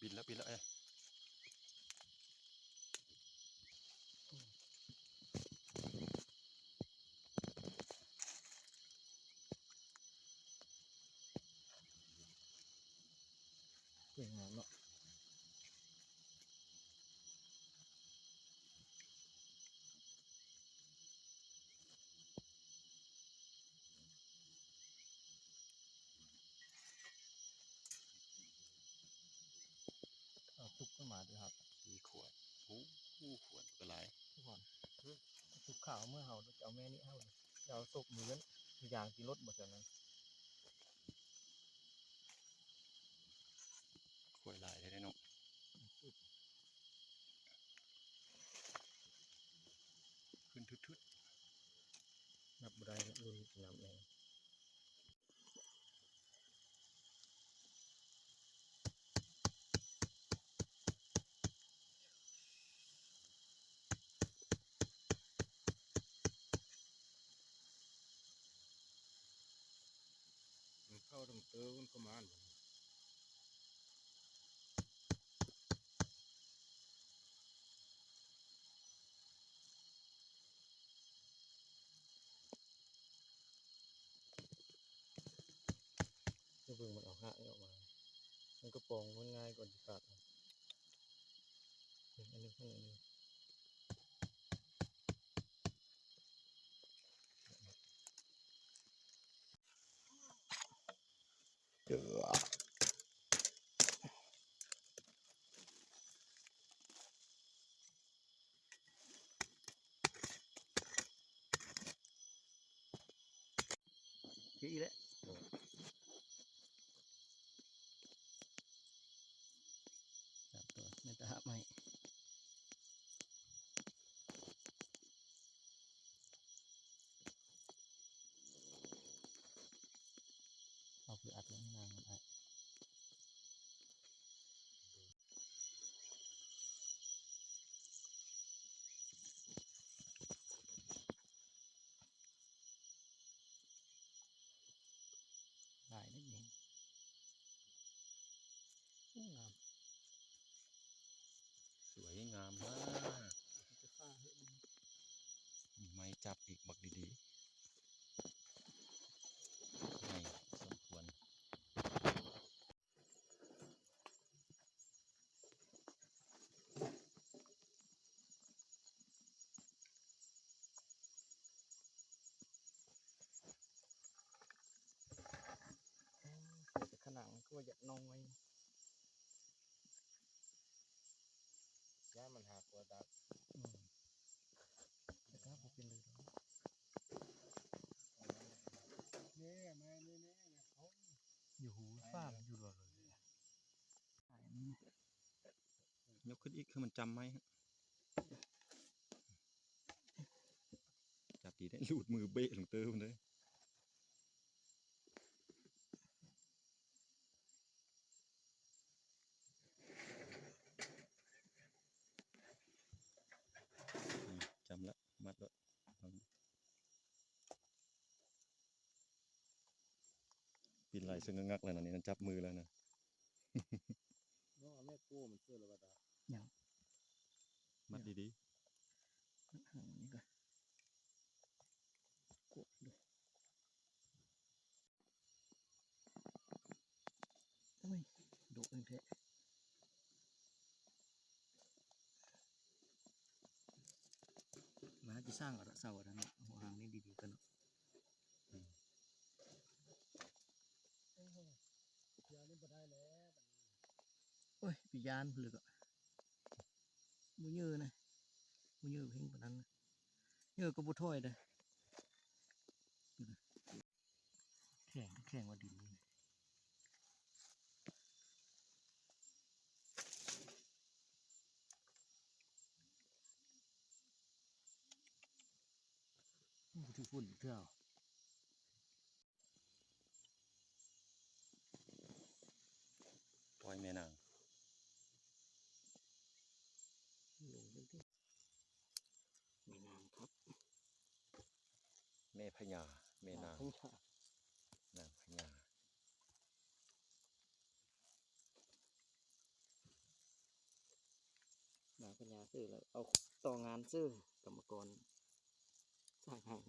บินแล้วเอ้ยสวยงามเนาะเอาตุกขึ้นมาด้วยครับมีขวดขวดก็หลายทุกคนตุกข่าวเมื่อเฮาจะเอาแม่นี่เฮาจะเอาศพมือนั้นอย่างที่รถหมดแล้วนั้น ขวดหลายได้เนาะขึ้นทุดนับได้รุ่นนับเองเข้าตรงเติมประมาณจะเบิ่งมันออกหะออกมามันก็ปองมันง่ายกว่าที่ตัดอันนี้ข้างนี้เดือขี้แล้วจับตัวไม่ตาไม่เอาเพื่ออัดไว้นานมันได้ได้ได้เองงาม สวยงามมาก จะฟ้าเห็น มีไม้จับอีกบักดีๆไม่สมควรแต่ขนาดมันก็อยากน้อยย่ามันหากว่าดักแต่ก็พอเป็นเลยเนี่ยมาเนี่ยเขาอยู่หูฟ้ามันอยู่เลยยกขึ้นอีกคือมันจำไหมจับดีได้หลุดมือเบะลงเติมเลยจำละมัดละปีนไหลซึ่งงักแล้วนะนี่มันจับมือแล้วนะน้องแม่กู้มันเชื่อหรือเปล่าอย่างมัดดีห่างนี้ก็กดดูทำไมดูเองเถอะมาจะสร้างอะไรเสาอะไรเนาะหัวหางนี่ดีๆกันเนาะยานี่บ่ได้แล้วโอ้ยปียานหรือก็มูเยอะนะมูเยอะเพ่งปานนั้นเยอะก็บ่ถ้อยเด้อแข็งว่าดินนี่ถือฝุ่นเท่าปล่อยแม่นางลงเป็นที่ไม่นานครับ แม่พญาแม่นาง ทั้งชา นางพญา ปัญญาซื้อแล้วเอาต่องานซื้อกรรมกรสร้างหาง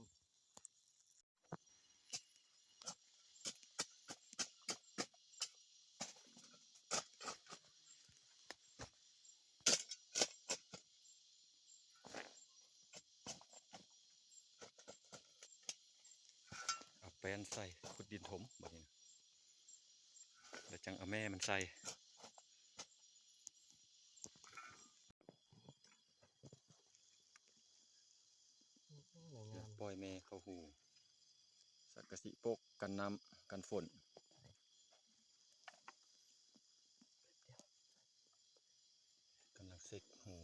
เอาแป้นใส่ขุดดินถมแบบนี้นะแล้วจังเอาแม่มันใส่ หน่วย แล้ งา วน ปล่อยแม่เข้าหูสังกะสีโปกกันน้ำกันฝนกำลังเซ็กหู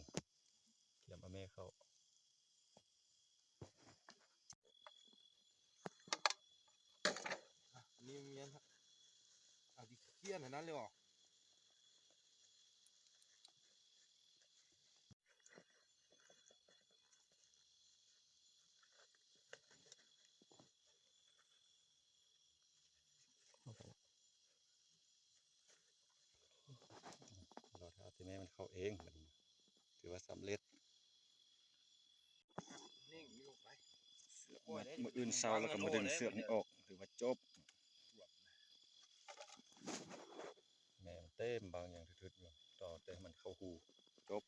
เตรียมเอาแม่เข้า นี่เมียนเอาดิเขี้ยนอันนั้นเลยเหรอ เราถ้าเอาที่แม่มันเข้าเองบัดนี้ถือว่าสำเร็จ นิ่งนี่ลงไป มื้ออื่นเช้าแล้วก็มาดึงเสือกนี่ออกถือว่าจบแม่มันเต็มบางอย่างทึดๆอยู่ต่อแต่ให้มันเข้าหูจบ